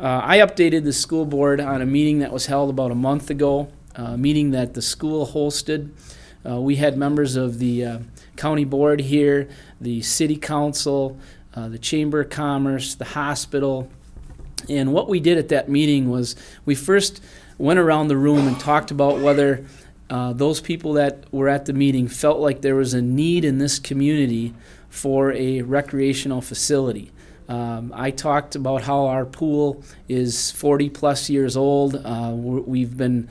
I updated the school board on a meeting that was held about a month ago, a meeting that the school hosted. We had members of the county board here, the city council, the Chamber of Commerce, the hospital. And what we did at that meeting was we first went around the room and talked about whether those people that were at the meeting felt like there was a need in this community for a recreational facility. I talked about how our pool is 40 plus years old. We've been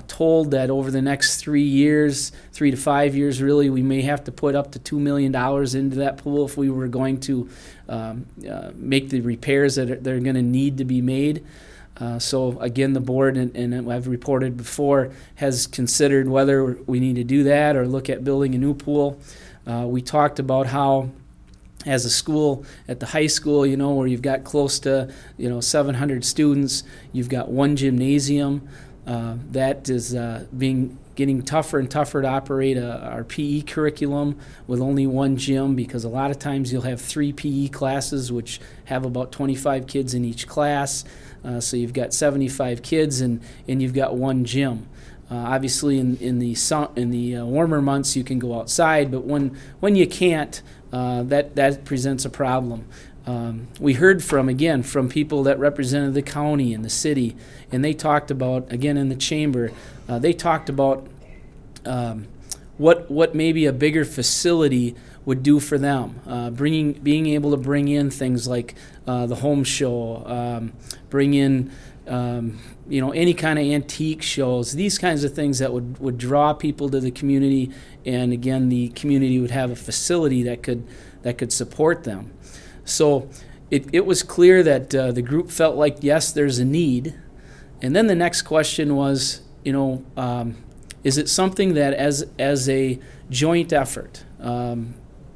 told that over the next 3 years, 3 to 5 years really, we may have to put up to $2 million into that pool if we were going to make the repairs that are going to need to be made. So again, the board, and I've reported before, has considered whether we need to do that or look at building a new pool. We talked about how as a school at the high school, where you've got close to 700 students, you've got one gymnasium. That is getting tougher and tougher to operate our PE curriculum with only one gym, because a lot of times you'll have 3 PE classes which have about 25 kids in each class. So you've got 75 kids and you've got one gym. Obviously in the warmer months you can go outside, but when you can't, that presents a problem. We heard from people that represented the county and the city, and they talked about, again in the chamber, they talked about what maybe a bigger facility would do for them. Being able to bring in things like the home show, bring in any kind of antique shows, these kinds of things that would draw people to the community, and again the community would have a facility that could support them. So it was clear that the group felt like, yes, there's a need. And then the next question was, is it something that as a joint effort,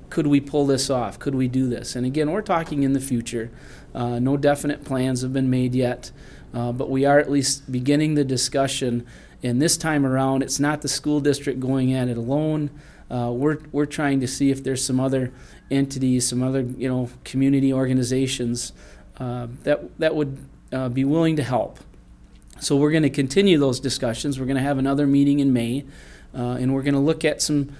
could we pull this off? Could we do this? And again, we're talking in the future. No definite plans have been made yet, but we are at least beginning the discussion. And this time around, it's not the school district going at it alone. We're trying to see if there's some other entities, some other community organizations that would be willing to help. So we're going to continue those discussions. We're going to have another meeting in May, and we're going to look at some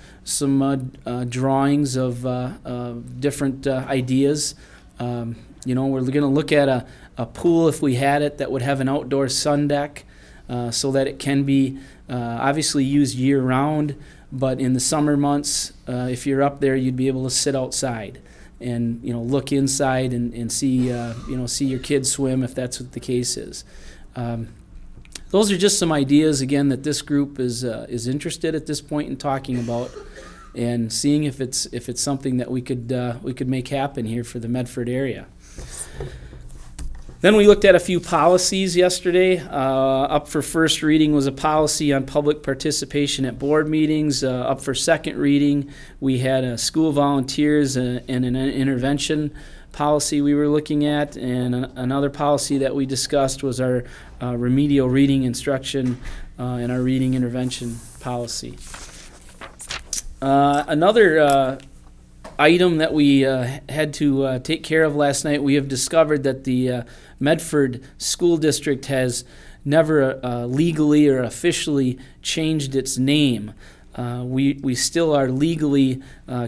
drawings of different ideas. We're going to look at a pool, if we had it, that would have an outdoor sun deck, so that it can be obviously used year-round. But in the summer months, if you're up there, you'd be able to sit outside and look inside and see see your kids swim, if that's what the case is. Those are just some ideas, again, that this group is interested at this point in talking about, and seeing if it's something that we could make happen here for the Medford area. Then we looked at a few policies yesterday. Up for first reading was a policy on public participation at board meetings. Up for second reading, we had school volunteers and an intervention policy we were looking at, and another policy that we discussed was our remedial reading instruction and our reading intervention policy. Another item that we had to take care of last night, we have discovered that the Medford School District has never legally or officially changed its name. We still are legally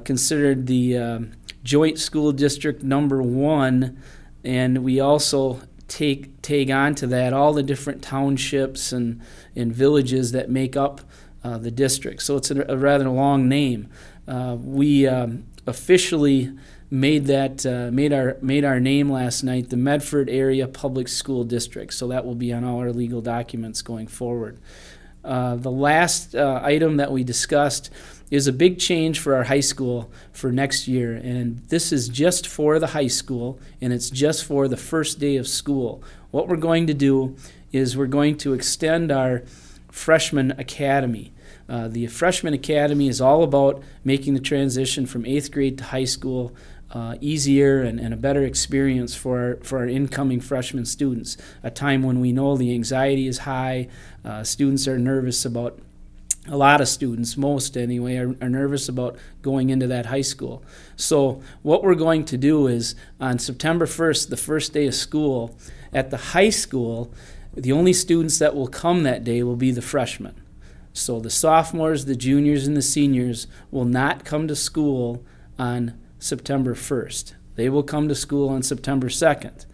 considered the Joint School District number 1, and we also tag on to that all the different townships and villages that make up the district. So it's a rather long name. We officially made our name last night the Medford Area Public School District. So that will be on all our legal documents going forward. The last item that we discussed is a big change for our high school for next year, and this is just for the high school, and it's just for the first day of school. What we're going to do is we're going to extend our freshman academy. The freshman academy is all about making the transition from 8th grade to high school easier and a better experience for our incoming freshman students, a time when we know the anxiety is high, students are nervous about A lot of students, most anyway, are nervous about going into that high school. So what we're going to do is on September 1st, the first day of school, at the high school, the only students that will come that day will be the freshmen. So the sophomores, the juniors, and the seniors will not come to school on September 1st. They will come to school on September 2nd.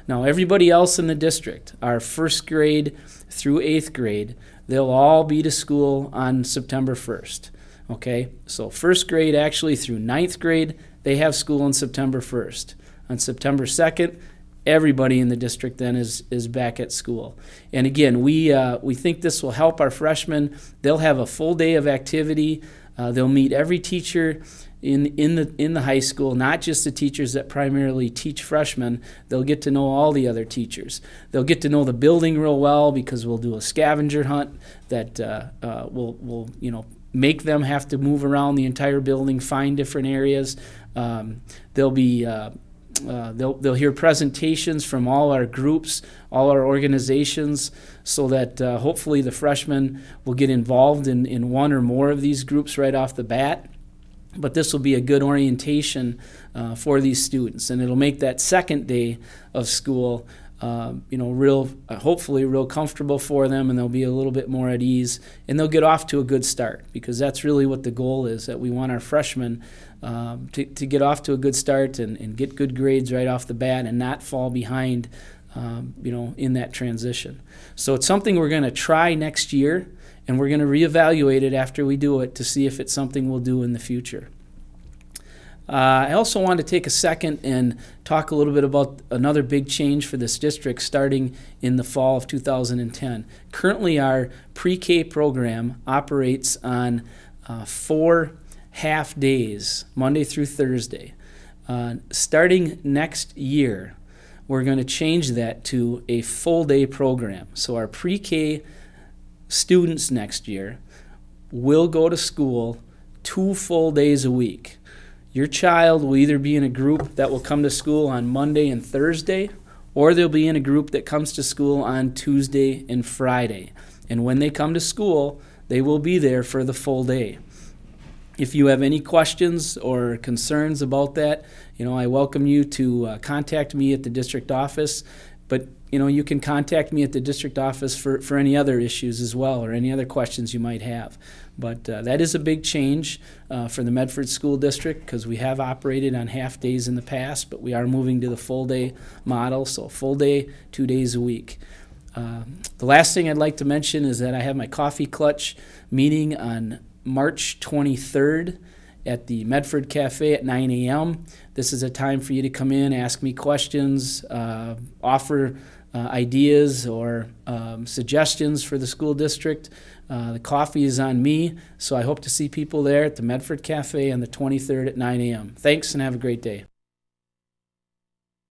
Now everybody else in the district, our first grade through 8th grade, they'll all be to school on September 1st. Okay, so first grade actually through 9th grade, they have school on September 1st. On September 2nd, everybody in the district then is back at school. And again, we think this will help our freshmen. They'll have a full day of activity. They'll meet every teacher in the high school, not just the teachers that primarily teach freshmen. They'll get to know all the other teachers. They'll get to know the building real well because we'll do a scavenger hunt that will make them have to move around the entire building, find different areas. They'll hear presentations from all our groups, all our organizations, so that hopefully the freshmen will get involved in one or more of these groups right off the bat. But this will be a good orientation for these students, and it'll make that second day of school, hopefully real comfortable for them, and they'll be a little bit more at ease, and they'll get off to a good start, because that's really what the goal is, that we want our freshmen to get off to a good start and get good grades right off the bat and not fall behind, in that transition. So it's something we're going to try next year, and we're going to reevaluate it after we do it to see if it's something we'll do in the future. I also want to take a second and talk a little bit about another big change for this district starting in the fall of 2010. Currently, our pre-K program operates on 4 half days, Monday through Thursday. Starting next year, we're going to change that to a full day program. So our pre-K students next year will go to school 2 full days a week. Your child will either be in a group that will come to school on Monday and Thursday, or they'll be in a group that comes to school on Tuesday and Friday. And when they come to school, they will be there for the full day. If you have any questions or concerns about that, I welcome you to contact me at the district office. But you can contact me at the district office for any other issues as well, or any other questions you might have. But that is a big change for the Medford School District, because we have operated on half days in the past, but we are moving to the full day model, so full day, 2 days a week. The last thing I'd like to mention is that I have my Coffee Clutch meeting on March 23rd at the Medford Cafe at 9 a.m. This is a time for you to come in, ask me questions, offer ideas or suggestions for the school district. The coffee is on me, so I hope to see people there at the Medford Cafe on the 23rd at 9 a.m. Thanks, and have a great day.